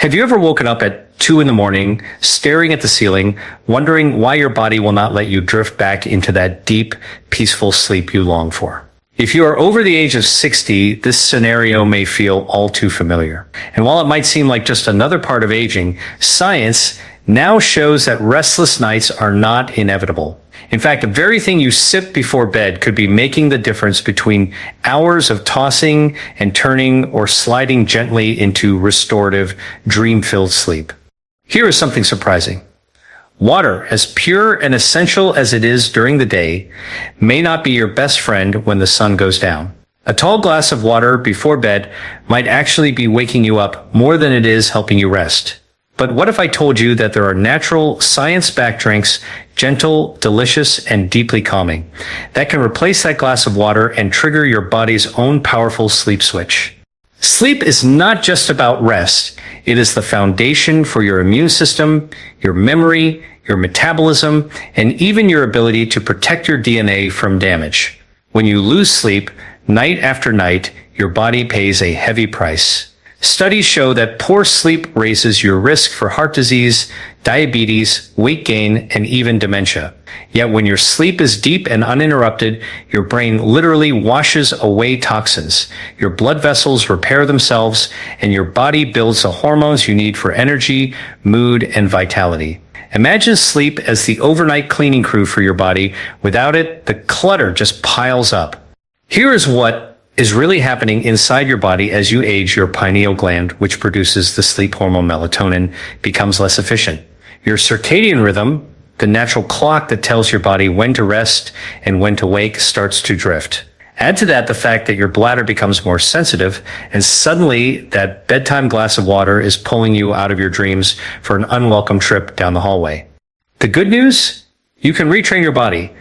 Have you ever woken up at 2 in the morning, staring at the ceiling, wondering why your body will not let you drift back into that deep, peaceful sleep you long for? If you are over the age of 60, this scenario may feel all too familiar. And while it might seem like just another part of aging, science now shows that restless nights are not inevitable. In fact, the very thing you sip before bed could be making the difference between hours of tossing and turning or sliding gently into restorative, dream-filled sleep. Here is something surprising. Water, as pure and essential as it is during the day, may not be your best friend when the sun goes down. A tall glass of water before bed might actually be waking you up more than it is helping you rest. But what if I told you that there are natural, science-backed drinks, gentle, delicious, and deeply calming, that can replace that glass of water and trigger your body's own powerful sleep switch? Sleep is not just about rest. It is the foundation for your immune system, your memory, your metabolism, and even your ability to protect your DNA from damage. When you lose sleep, night after night, your body pays a heavy price. Studies show that poor sleep raises your risk for heart disease, diabetes, weight gain, and even dementia. Yet when your sleep is deep and uninterrupted, your brain literally washes away toxins. Your blood vessels repair themselves, and your body builds the hormones you need for energy, mood, and vitality. Imagine sleep as the overnight cleaning crew for your body. Without it, the clutter just piles up. Here is what is really happening inside your body as you age. Your pineal gland, which produces the sleep hormone melatonin, becomes less efficient. Your circadian rhythm, the natural clock that tells your body when to rest and when to wake, starts to drift. Add to that the fact that your bladder becomes more sensitive, and suddenly that bedtime glass of water is pulling you out of your dreams for an unwelcome trip down the hallway. The good news? You can retrain your body.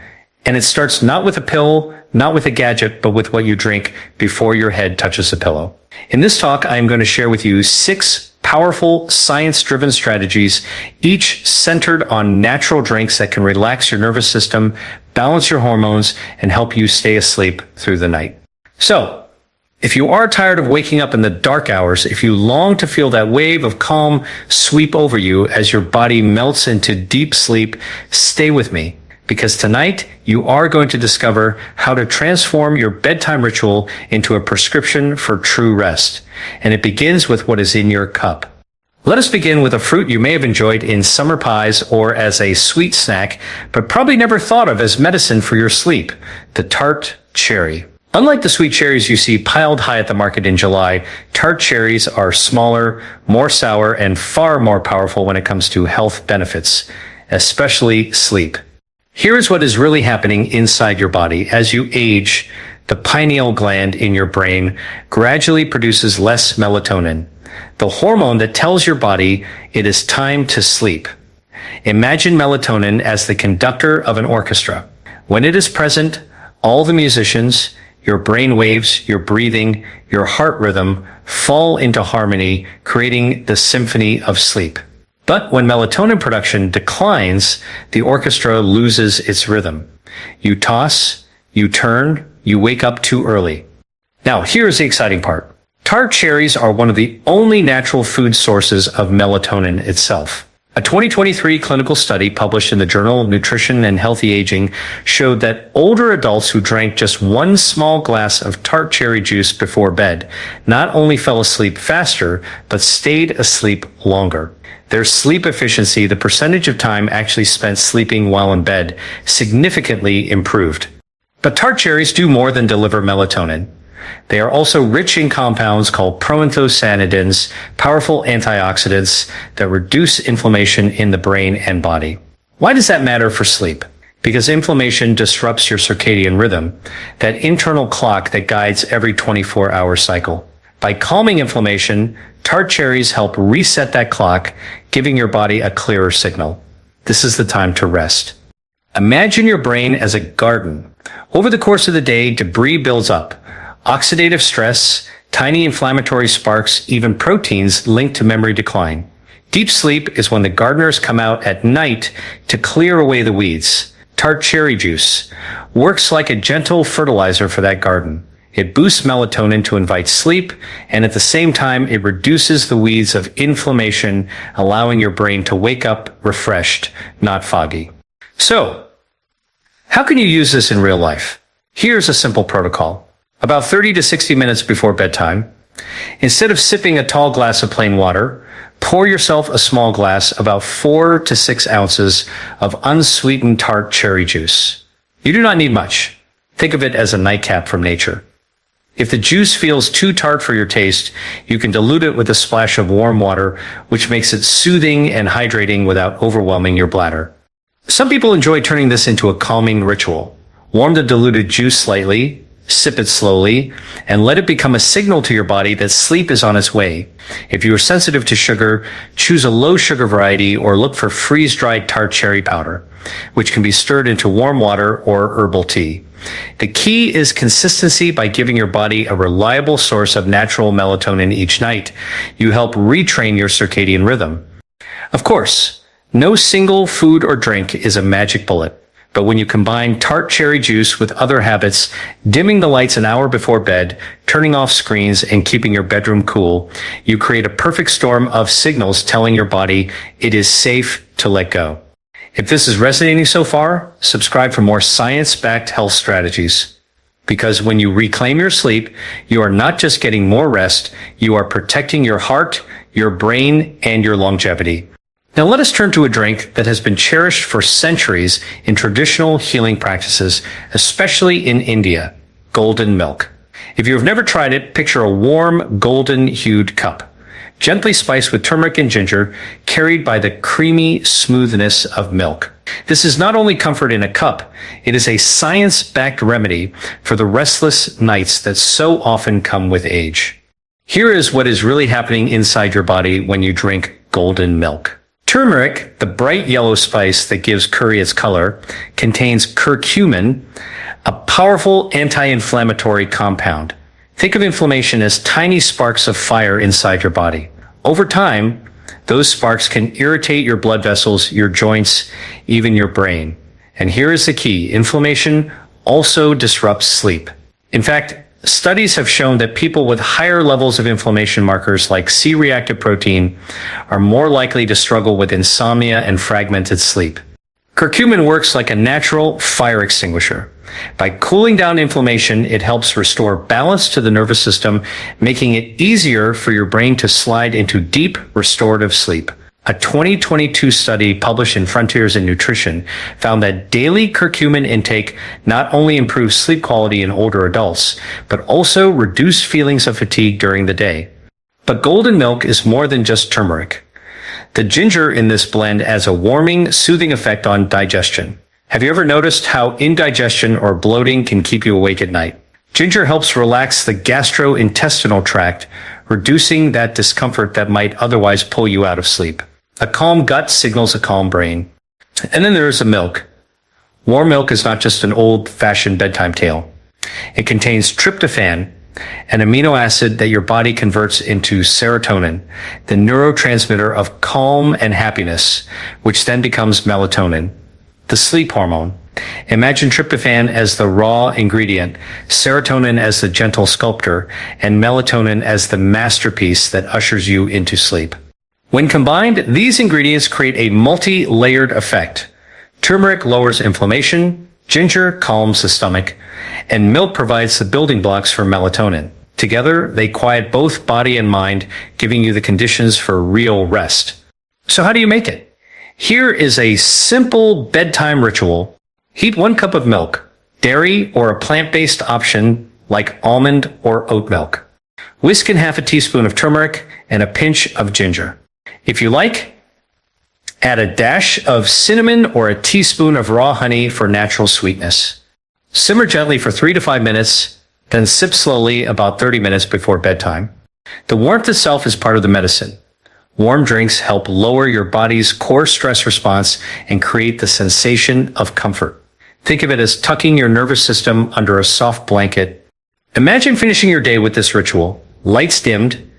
And it starts not with a pill, not with a gadget, but with what you drink before your head touches the pillow. In this talk, I am going to share with you 6 powerful science-driven strategies, each centered on natural drinks that can relax your nervous system, balance your hormones, and help you stay asleep through the night. So, if you are tired of waking up in the dark hours, if you long to feel that wave of calm sweep over you as your body melts into deep sleep, stay with me. Because tonight, you are going to discover how to transform your bedtime ritual into a prescription for true rest. And it begins with what is in your cup. Let us begin with a fruit you may have enjoyed in summer pies or as a sweet snack, but probably never thought of as medicine for your sleep, the tart cherry. Unlike the sweet cherries you see piled high at the market in July, tart cherries are smaller, more sour, and far more powerful when it comes to health benefits, especially sleep. Here is what is really happening inside your body. As you age, the pineal gland in your brain gradually produces less melatonin, the hormone that tells your body it is time to sleep. Imagine melatonin as the conductor of an orchestra. When it is present, all the musicians, your brain waves, your breathing, your heart rhythm fall into harmony, creating the symphony of sleep. But when melatonin production declines, the orchestra loses its rhythm. You toss, you turn, you wake up too early. Now, here's the exciting part. Tart cherries are one of the only natural food sources of melatonin itself. A 2023 clinical study published in the Journal of Nutrition and Healthy Aging showed that older adults who drank just one small glass of tart cherry juice before bed not only fell asleep faster, but stayed asleep longer. Their sleep efficiency, the percentage of time actually spent sleeping while in bed, significantly improved. But tart cherries do more than deliver melatonin. They are also rich in compounds called proanthocyanidins, powerful antioxidants that reduce inflammation in the brain and body. Why does that matter for sleep? Because inflammation disrupts your circadian rhythm, that internal clock that guides every 24-hour cycle. By calming inflammation, tart cherries help reset that clock, giving your body a clearer signal. This is the time to rest. Imagine your brain as a garden. Over the course of the day, debris builds up. Oxidative stress, tiny inflammatory sparks, even proteins linked to memory decline. Deep sleep is when the gardeners come out at night to clear away the weeds. Tart cherry juice works like a gentle fertilizer for that garden. It boosts melatonin to invite sleep, and at the same time, it reduces the weeds of inflammation, allowing your brain to wake up refreshed, not foggy. So, how can you use this in real life? Here's a simple protocol. About 30 to 60 minutes before bedtime, instead of sipping a tall glass of plain water, pour yourself a small glass, about 4 to 6 ounces of unsweetened tart cherry juice. You do not need much. Think of it as a nightcap from nature. If the juice feels too tart for your taste, you can dilute it with a splash of warm water, which makes it soothing and hydrating without overwhelming your bladder. Some people enjoy turning this into a calming ritual. Warm the diluted juice slightly, sip it slowly, and let it become a signal to your body that sleep is on its way. If you are sensitive to sugar, choose a low sugar variety or look for freeze-dried tart cherry powder, which can be stirred into warm water or herbal tea. The key is consistency. By giving your body a reliable source of natural melatonin each night, you help retrain your circadian rhythm. Of course, no single food or drink is a magic bullet. But when you combine tart cherry juice with other habits, dimming the lights an hour before bed, turning off screens, and keeping your bedroom cool, you create a perfect storm of signals telling your body it is safe to let go. If this is resonating so far, subscribe for more science-backed health strategies. Because when you reclaim your sleep, you are not just getting more rest, you are protecting your heart, your brain, and your longevity. Now let us turn to a drink that has been cherished for centuries in traditional healing practices, especially in India: golden milk. If you have never tried it, picture a warm, golden-hued cup, gently spiced with turmeric and ginger, carried by the creamy smoothness of milk. This is not only comfort in a cup, it is a science-backed remedy for the restless nights that so often come with age. Here is what is really happening inside your body when you drink golden milk. Turmeric, the bright yellow spice that gives curry its color, contains curcumin, a powerful anti-inflammatory compound. Think of inflammation as tiny sparks of fire inside your body. Over time, those sparks can irritate your blood vessels, your joints, even your brain. And here is the key: inflammation also disrupts sleep. In fact, studies have shown that people with higher levels of inflammation markers like C-reactive protein are more likely to struggle with insomnia and fragmented sleep. Curcumin works like a natural fire extinguisher. By cooling down inflammation, it helps restore balance to the nervous system, making it easier for your brain to slide into deep restorative sleep. A 2022 study published in Frontiers in Nutrition found that daily curcumin intake not only improves sleep quality in older adults, but also reduced feelings of fatigue during the day. But golden milk is more than just turmeric. The ginger in this blend has a warming, soothing effect on digestion. Have you ever noticed how indigestion or bloating can keep you awake at night? Ginger helps relax the gastrointestinal tract, reducing that discomfort that might otherwise pull you out of sleep. A calm gut signals a calm brain. And then there is the milk. Warm milk is not just an old-fashioned bedtime tale. It contains tryptophan, an amino acid that your body converts into serotonin, the neurotransmitter of calm and happiness, which then becomes melatonin, the sleep hormone. Imagine tryptophan as the raw ingredient, serotonin as the gentle sculptor, and melatonin as the masterpiece that ushers you into sleep. When combined, these ingredients create a multi-layered effect. Turmeric lowers inflammation, ginger calms the stomach, and milk provides the building blocks for melatonin. Together, they quiet both body and mind, giving you the conditions for real rest. So how do you make it? Here is a simple bedtime ritual. Heat 1 cup of milk, dairy or a plant-based option like almond or oat milk. Whisk in half a teaspoon of turmeric and a pinch of ginger. If you like, add a dash of cinnamon or a teaspoon of raw honey for natural sweetness. Simmer gently for 3 to 5 minutes, then sip slowly about 30 minutes before bedtime. The warmth itself is part of the medicine. Warm drinks help lower your body's core stress response and create the sensation of comfort. Think of it as tucking your nervous system under a soft blanket. Imagine finishing your day with this ritual. Lights dimmed,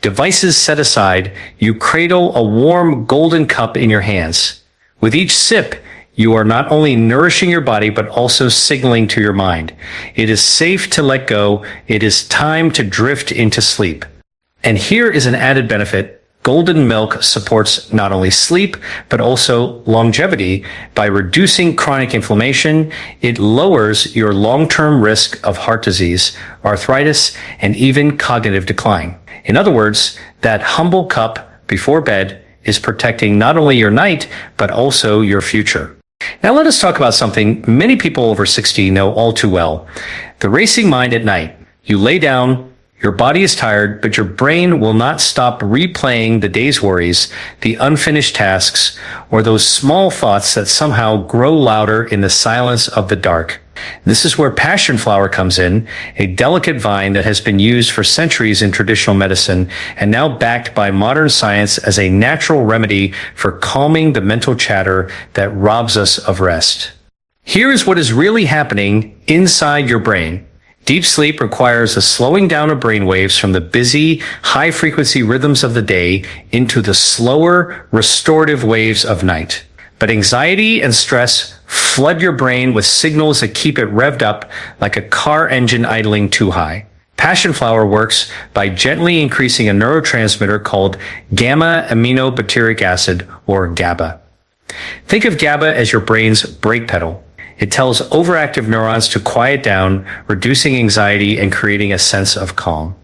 devices set aside, you cradle a warm golden cup in your hands. With each sip, You are not only nourishing your body, but also signaling to your mind. It is safe to let go. It is time to drift into sleep. And here is an added benefit. Golden milk supports not only sleep, but also longevity. By reducing chronic inflammation, it lowers your long-term risk of heart disease, arthritis, and even cognitive decline. In other words, that humble cup before bed is protecting not only your night, but also your future. Now let us talk about something many people over 60 know all too well. The racing mind at night. You lay down, your body is tired, but your brain will not stop replaying the day's worries, the unfinished tasks, or those small thoughts that somehow grow louder in the silence of the dark. This is where passion flower comes in, a delicate vine that has been used for centuries in traditional medicine and now backed by modern science as a natural remedy for calming the mental chatter that robs us of rest. Here is what is really happening inside your brain. Deep sleep requires a slowing down of brain waves from the busy, high-frequency rhythms of the day into the slower, restorative waves of night. But anxiety and stress flood your brain with signals that keep it revved up like a car engine idling too high. Passion flower works by gently increasing a neurotransmitter called gamma-aminobutyric acid, or GABA. Think of GABA as your brain's brake pedal. It tells overactive neurons to quiet down, reducing anxiety and creating a sense of calm.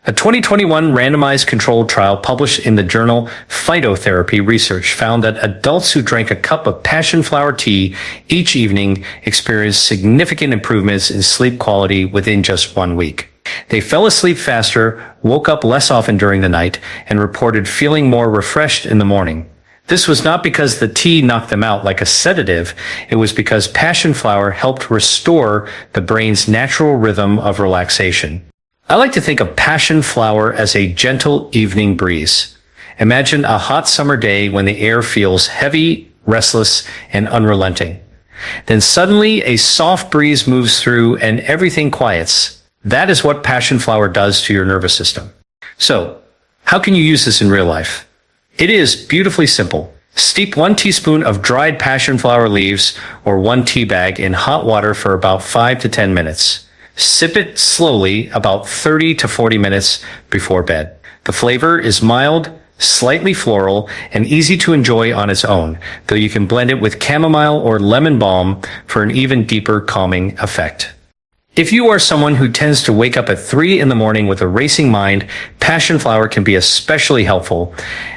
A 2021 randomized controlled trial published in the journal Phytotherapy Research found that adults who drank a cup of passion flower tea each evening experienced significant improvements in sleep quality within just 1 week. They fell asleep faster, woke up less often during the night, and reported feeling more refreshed in the morning. This was not because the tea knocked them out like a sedative. It was because passion flower helped restore the brain's natural rhythm of relaxation. I like to think of passion flower as a gentle evening breeze. Imagine a hot summer day when the air feels heavy, restless, and unrelenting. Then suddenly a soft breeze moves through and everything quiets. That is what passion flower does to your nervous system. So, how can you use this in real life? It is beautifully simple. Steep 1 teaspoon of dried passion flower leaves or 1 tea bag in hot water for about 5 to 10 minutes. Sip it slowly about 30 to 40 minutes before bed. The flavor is mild, slightly floral, and easy to enjoy on its own, though you can blend it with chamomile or lemon balm for an even deeper calming effect. If you are someone who tends to wake up at 3 in the morning with a racing mind, passion flower can be especially helpful.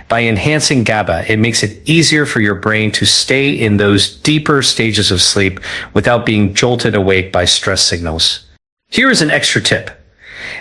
By enhancing GABA, it makes it easier for your brain to stay in those deeper stages of sleep without being jolted awake by stress signals. Here is an extra tip.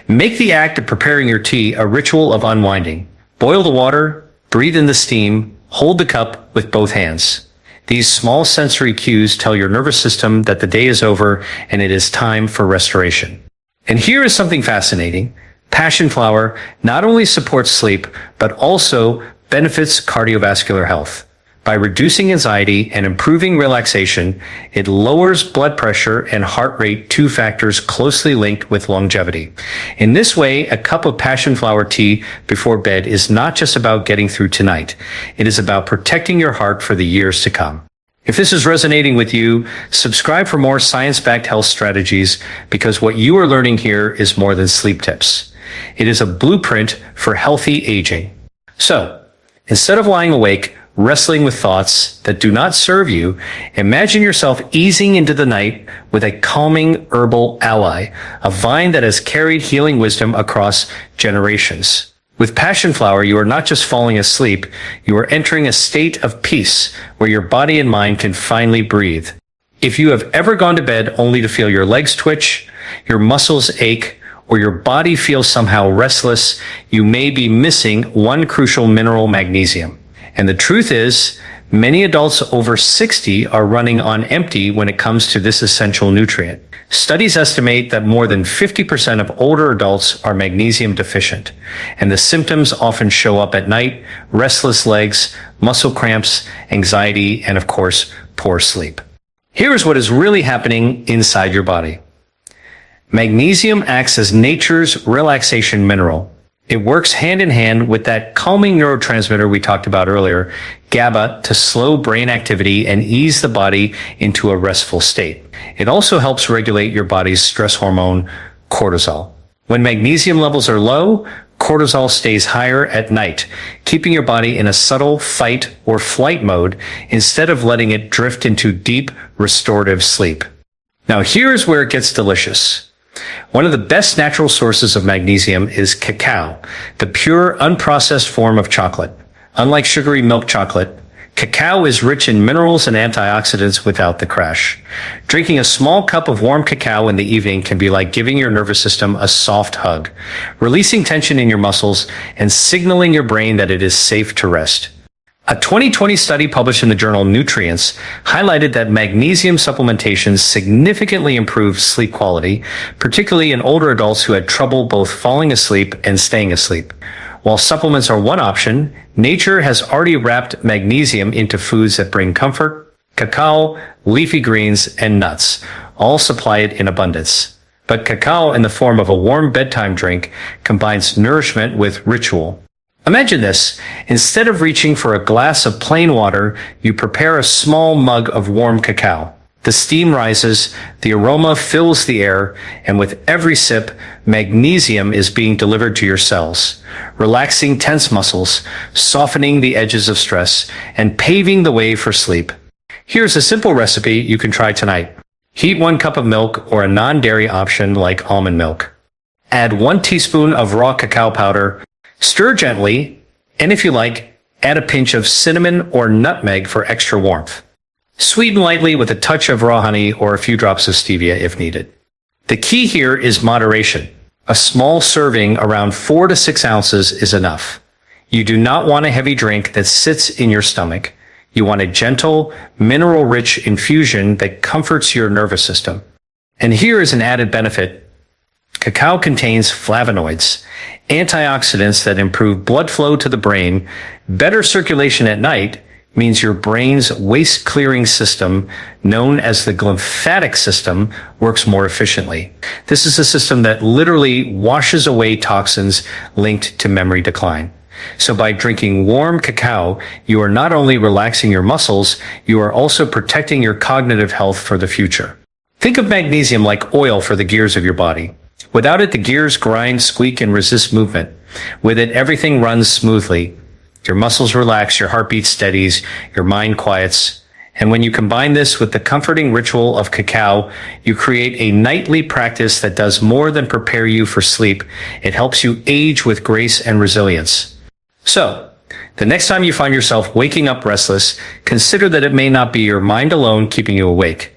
Make the act of preparing your tea a ritual of unwinding. Boil the water, breathe in the steam, hold the cup with both hands. These small sensory cues tell your nervous system that the day is over and it is time for restoration. And here is something fascinating. Passion flower not only supports sleep, but also benefits cardiovascular health. By reducing anxiety and improving relaxation, it lowers blood pressure and heart rate, 2 factors closely linked with longevity. In this way, a cup of passion flower tea before bed is not just about getting through tonight. It is about protecting your heart for the years to come. If this is resonating with you, subscribe for more science-backed health strategies, because what you are learning here is more than sleep tips. It is a blueprint for healthy aging. So, instead of lying awake, wrestling with thoughts that do not serve you, imagine yourself easing into the night with a calming herbal ally, a vine that has carried healing wisdom across generations. With passion flower, you are not just falling asleep, you are entering a state of peace where your body and mind can finally breathe. If you have ever gone to bed only to feel your legs twitch, your muscles ache, or your body feels somehow restless, you may be missing one crucial mineral, magnesium. And the truth is, many adults over 60 are running on empty when it comes to this essential nutrient. Studies estimate that more than 50% of older adults are magnesium deficient, and the symptoms often show up at night: restless legs, muscle cramps, anxiety, and of course, poor sleep. Here is what is really happening inside your body. Magnesium acts as nature's relaxation mineral. It works hand in hand with that calming neurotransmitter we talked about earlier, GABA, to slow brain activity and ease the body into a restful state. It also helps regulate your body's stress hormone, cortisol. When magnesium levels are low, cortisol stays higher at night, keeping your body in a subtle fight or flight mode instead of letting it drift into deep restorative sleep. Now here's where it gets delicious. One of the best natural sources of magnesium is cacao, the pure, unprocessed form of chocolate. Unlike sugary milk chocolate, cacao is rich in minerals and antioxidants without the crash. Drinking a small cup of warm cacao in the evening can be like giving your nervous system a soft hug, releasing tension in your muscles and signaling your brain that it is safe to rest. A 2020 study published in the journal Nutrients highlighted that magnesium supplementation significantly improved sleep quality, particularly in older adults who had trouble both falling asleep and staying asleep. While supplements are one option, nature has already wrapped magnesium into foods that bring comfort. Cacao, leafy greens, and nuts all supply it in abundance. But cacao in the form of a warm bedtime drink combines nourishment with ritual. Imagine this. Instead of reaching for a glass of plain water, you prepare a small mug of warm cacao. The steam rises, the aroma fills the air, and with every sip, magnesium is being delivered to your cells, relaxing tense muscles, softening the edges of stress, and paving the way for sleep. Here's a simple recipe you can try tonight. Heat 1 cup of milk or a non-dairy option like almond milk. Add 1 teaspoon of raw cacao powder. Stir gently, and if you like, add a pinch of cinnamon or nutmeg for extra warmth. Sweeten lightly with a touch of raw honey or a few drops of stevia if needed. The key here is moderation. A small serving around 4 to 6 ounces is enough. You do not want a heavy drink that sits in your stomach. You want a gentle, mineral-rich infusion that comforts your nervous system. And here is an added benefit. Cacao contains flavonoids, antioxidants that improve blood flow to the brain. Better circulation at night means your brain's waste-clearing system, known as the lymphatic system, works more efficiently. This is a system that literally washes away toxins linked to memory decline. So by drinking warm cacao, you are not only relaxing your muscles, you are also protecting your cognitive health for the future. Think of magnesium like oil for the gears of your body. Without it, the gears grind, squeak, and resist movement. With it, everything runs smoothly. Your muscles relax, your heartbeat steadies, your mind quiets. And when you combine this with the comforting ritual of cacao, you create a nightly practice that does more than prepare you for sleep. It helps you age with grace and resilience. So, the next time you find yourself waking up restless, consider that it may not be your mind alone keeping you awake.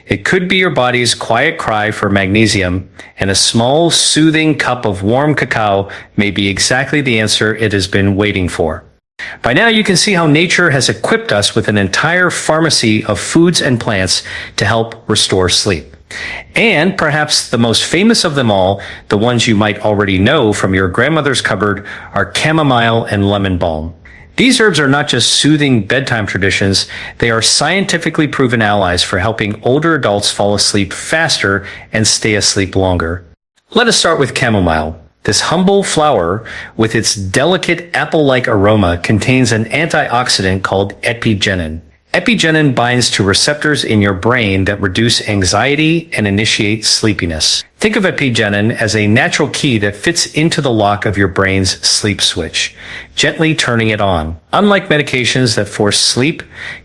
It could be your body's quiet cry for magnesium, and a small, soothing cup of warm cacao may be exactly the answer it has been waiting for. By now, you can see how nature has equipped us with an entire pharmacy of foods and plants to help restore sleep. And perhaps the most famous of them all, the ones you might already know from your grandmother's cupboard, are chamomile and lemon balm. These herbs are not just soothing bedtime traditions, they are scientifically proven allies for helping older adults fall asleep faster and stay asleep longer. Let us start with chamomile. This humble flower, with its delicate apple-like aroma, contains an antioxidant called epigenin. Epigenin binds to receptors in your brain that reduce anxiety and initiate sleepiness. Think of epigenin as a natural key that fits into the lock of your brain's sleep switch, gently turning it on. Unlike medications that force sleep,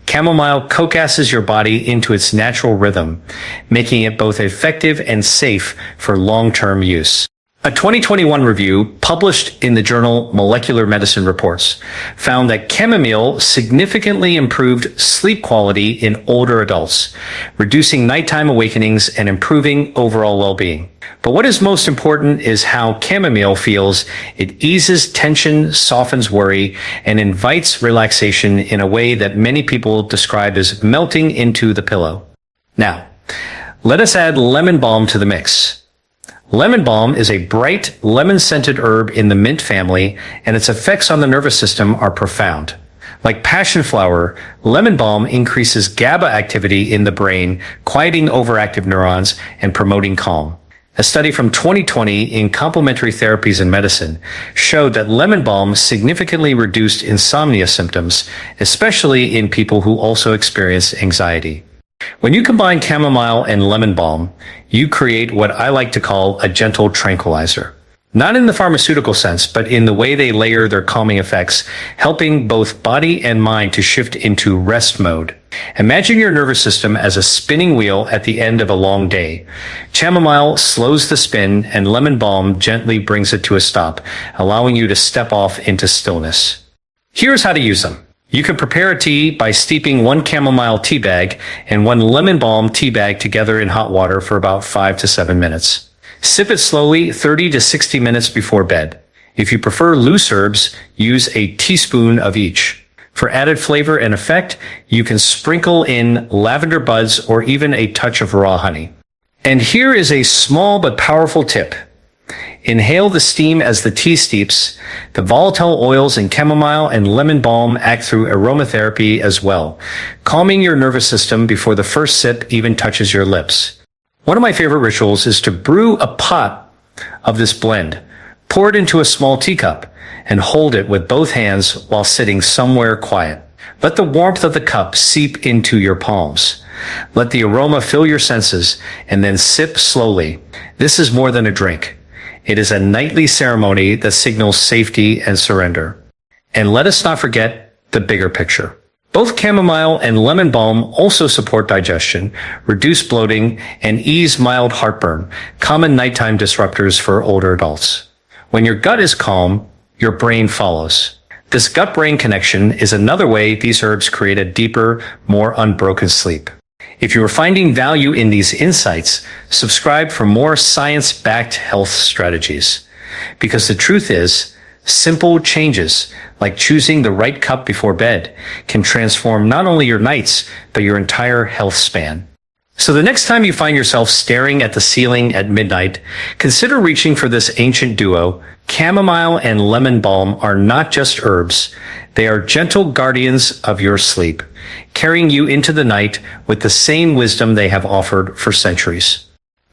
chamomile co-casts your body into its natural rhythm, making it both effective and safe for long-term use. A 2021 review published in the journal Molecular Medicine Reports found that chamomile significantly improved sleep quality in older adults, reducing nighttime awakenings and improving overall well-being. But what is most important is how chamomile feels. It eases tension, softens worry, and invites relaxation in a way that many people describe as melting into the pillow. Now, let us add lemon balm to the mix. Lemon balm is a bright, lemon-scented herb in the mint family, and its effects on the nervous system are profound. Like passion flower, lemon balm increases GABA activity in the brain, quieting overactive neurons and promoting calm. A study from 2020 in Complementary Therapies in Medicine showed that lemon balm significantly reduced insomnia symptoms, especially in people who also experience anxiety. When you combine chamomile and lemon balm, you create what I like to call a gentle tranquilizer. Not in the pharmaceutical sense, but in the way they layer their calming effects, helping both body and mind to shift into rest mode. Imagine your nervous system as a spinning wheel at the end of a long day. Chamomile slows the spin and lemon balm gently brings it to a stop, allowing you to step off into stillness. Here's how to use them. You can prepare a tea by steeping 1 chamomile tea bag and 1 lemon balm tea bag together in hot water for about 5 to 7 minutes. Sip it slowly 30 to 60 minutes before bed. If you prefer loose herbs, use a teaspoon of each. For added flavor and effect, you can sprinkle in lavender buds or even a touch of raw honey. And here is a small but powerful tip. Inhale the steam as the tea steeps. The volatile oils in chamomile and lemon balm act through aromatherapy as well, calming your nervous system before the first sip even touches your lips. One of my favorite rituals is to brew a pot of this blend, pour it into a small teacup, and hold it with both hands while sitting somewhere quiet. Let the warmth of the cup seep into your palms. Let the aroma fill your senses, and then sip slowly. This is more than a drink. It is a nightly ceremony that signals safety and surrender. And let us not forget the bigger picture. Both chamomile and lemon balm also support digestion, reduce bloating, and ease mild heartburn, common nighttime disruptors for older adults. When your gut is calm, your brain follows. This gut-brain connection is another way these herbs create a deeper, more unbroken sleep. If you are finding value in these insights, subscribe for more science-backed health strategies. Because the truth is, simple changes, like choosing the right cup before bed, can transform not only your nights, but your entire health span. So the next time you find yourself staring at the ceiling at midnight, consider reaching for this ancient duo. Chamomile and lemon balm are not just herbs. They are gentle guardians of your sleep, carrying you into the night with the same wisdom they have offered for centuries.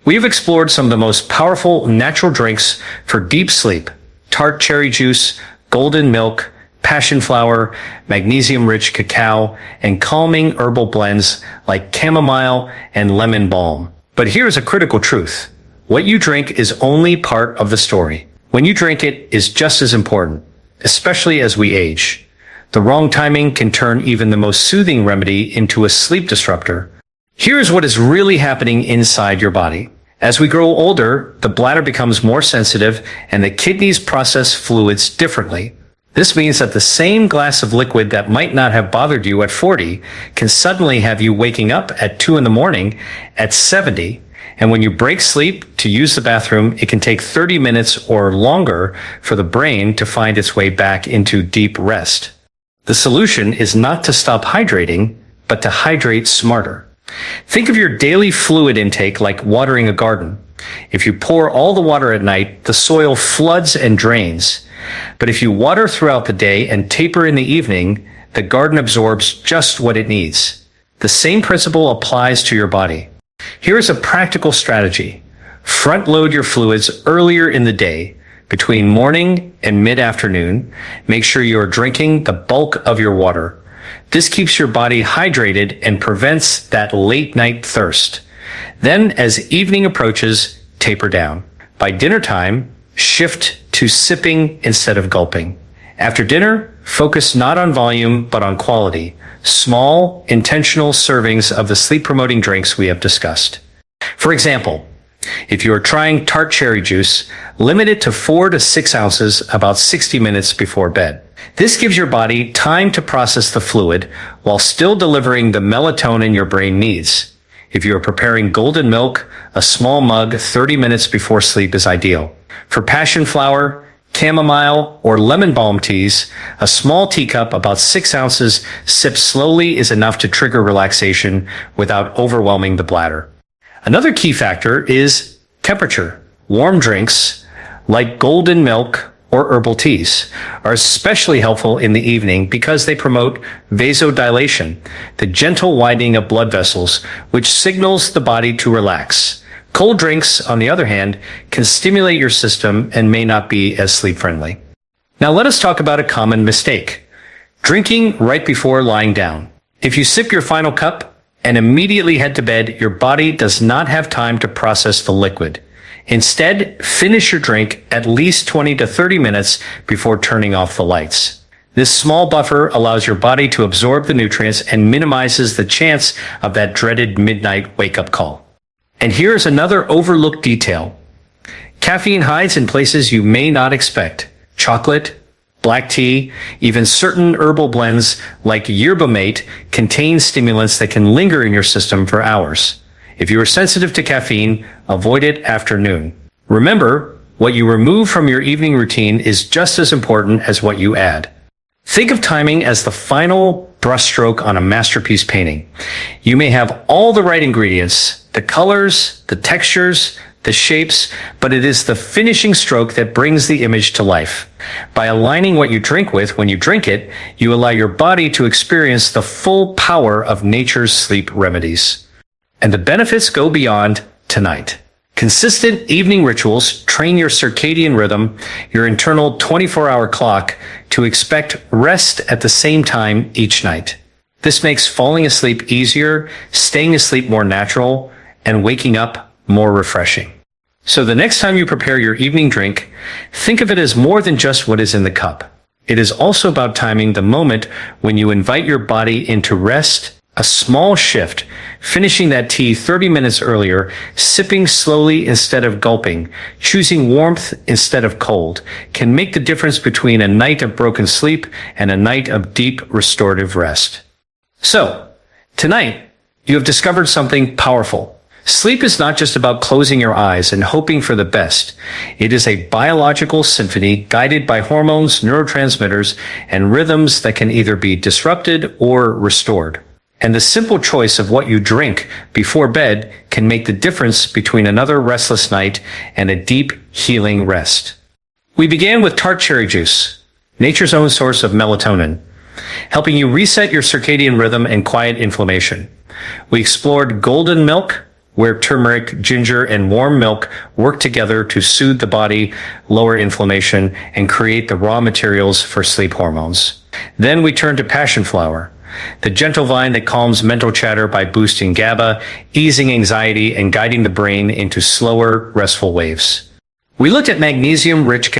We have explored some of the most powerful natural drinks for deep sleep: tart cherry juice, golden milk, passion flower, magnesium-rich cacao, and calming herbal blends like chamomile and lemon balm. But here's a critical truth. What you drink is only part of the story. When you drink it is just as important, especially as we age. The wrong timing can turn even the most soothing remedy into a sleep disruptor. Here's what is really happening inside your body. As we grow older, the bladder becomes more sensitive and the kidneys process fluids differently. This means that the same glass of liquid that might not have bothered you at 40 can suddenly have you waking up at 2 in the morning at 70. And when you break sleep to use the bathroom, it can take 30 minutes or longer for the brain to find its way back into deep rest. The solution is not to stop hydrating, but to hydrate smarter. Think of your daily fluid intake like watering a garden. If you pour all the water at night, the soil floods and drains. But if you water throughout the day and taper in the evening, the garden absorbs just what it needs. The same principle applies to your body. Here is a practical strategy. Front load your fluids earlier in the day. Between morning and mid-afternoon, make sure you are drinking the bulk of your water. This keeps your body hydrated and prevents that late night thirst. Then, as evening approaches, taper down. By dinner time, shift to sipping instead of gulping. After dinner, focus not on volume, but on quality. Small, intentional servings of the sleep-promoting drinks we have discussed. For example, if you are trying tart cherry juice, limit it to 4 to 6 ounces about 60 minutes before bed. This gives your body time to process the fluid while still delivering the melatonin your brain needs. If you are preparing golden milk, a small mug 30 minutes before sleep is ideal. For passion flower, chamomile, or lemon balm teas, a small teacup, about 6 ounces, sipped slowly is enough to trigger relaxation without overwhelming the bladder. Another key factor is temperature. Warm drinks, like golden milk or herbal teas, are especially helpful in the evening because they promote vasodilation, the gentle widening of blood vessels, which signals the body to relax. Cold drinks, on the other hand, can stimulate your system and may not be as sleep-friendly. Now let us talk about a common mistake: drinking right before lying down. If you sip your final cup and immediately head to bed, your body does not have time to process the liquid. Instead, finish your drink at least 20 to 30 minutes before turning off the lights. This small buffer allows your body to absorb the nutrients and minimizes the chance of that dreaded midnight wake-up call. And here's another overlooked detail. Caffeine hides in places you may not expect. Chocolate, black tea, even certain herbal blends like yerba mate contain stimulants that can linger in your system for hours. If you are sensitive to caffeine, avoid it after noon. Remember, what you remove from your evening routine is just as important as what you add. Think of timing as the final brushstroke on a masterpiece painting. You may have all the right ingredients, the colors, the textures, the shapes, but it is the finishing stroke that brings the image to life. By aligning what you drink with when you drink it, you allow your body to experience the full power of nature's sleep remedies. And the benefits go beyond tonight. Consistent evening rituals train your circadian rhythm, your internal 24-hour clock, to expect rest at the same time each night. This makes falling asleep easier, staying asleep more natural, and waking up more refreshing. So the next time you prepare your evening drink, think of it as more than just what is in the cup. It is also about timing the moment when you invite your body into rest. A small shift, finishing that tea 30 minutes earlier, sipping slowly instead of gulping, choosing warmth instead of cold, can make the difference between a night of broken sleep and a night of deep restorative rest. So, tonight, you have discovered something powerful. Sleep is not just about closing your eyes and hoping for the best. It is a biological symphony guided by hormones, neurotransmitters, and rhythms that can either be disrupted or restored. And the simple choice of what you drink before bed can make the difference between another restless night and a deep, healing rest. We began with tart cherry juice, nature's own source of melatonin, helping you reset your circadian rhythm and quiet inflammation. We explored golden milk, where turmeric, ginger, and warm milk work together to soothe the body, lower inflammation, and create the raw materials for sleep hormones. Then we turned to passion flower, the gentle vine that calms mental chatter by boosting GABA, easing anxiety, and guiding the brain into slower, restful waves. We looked at magnesium-rich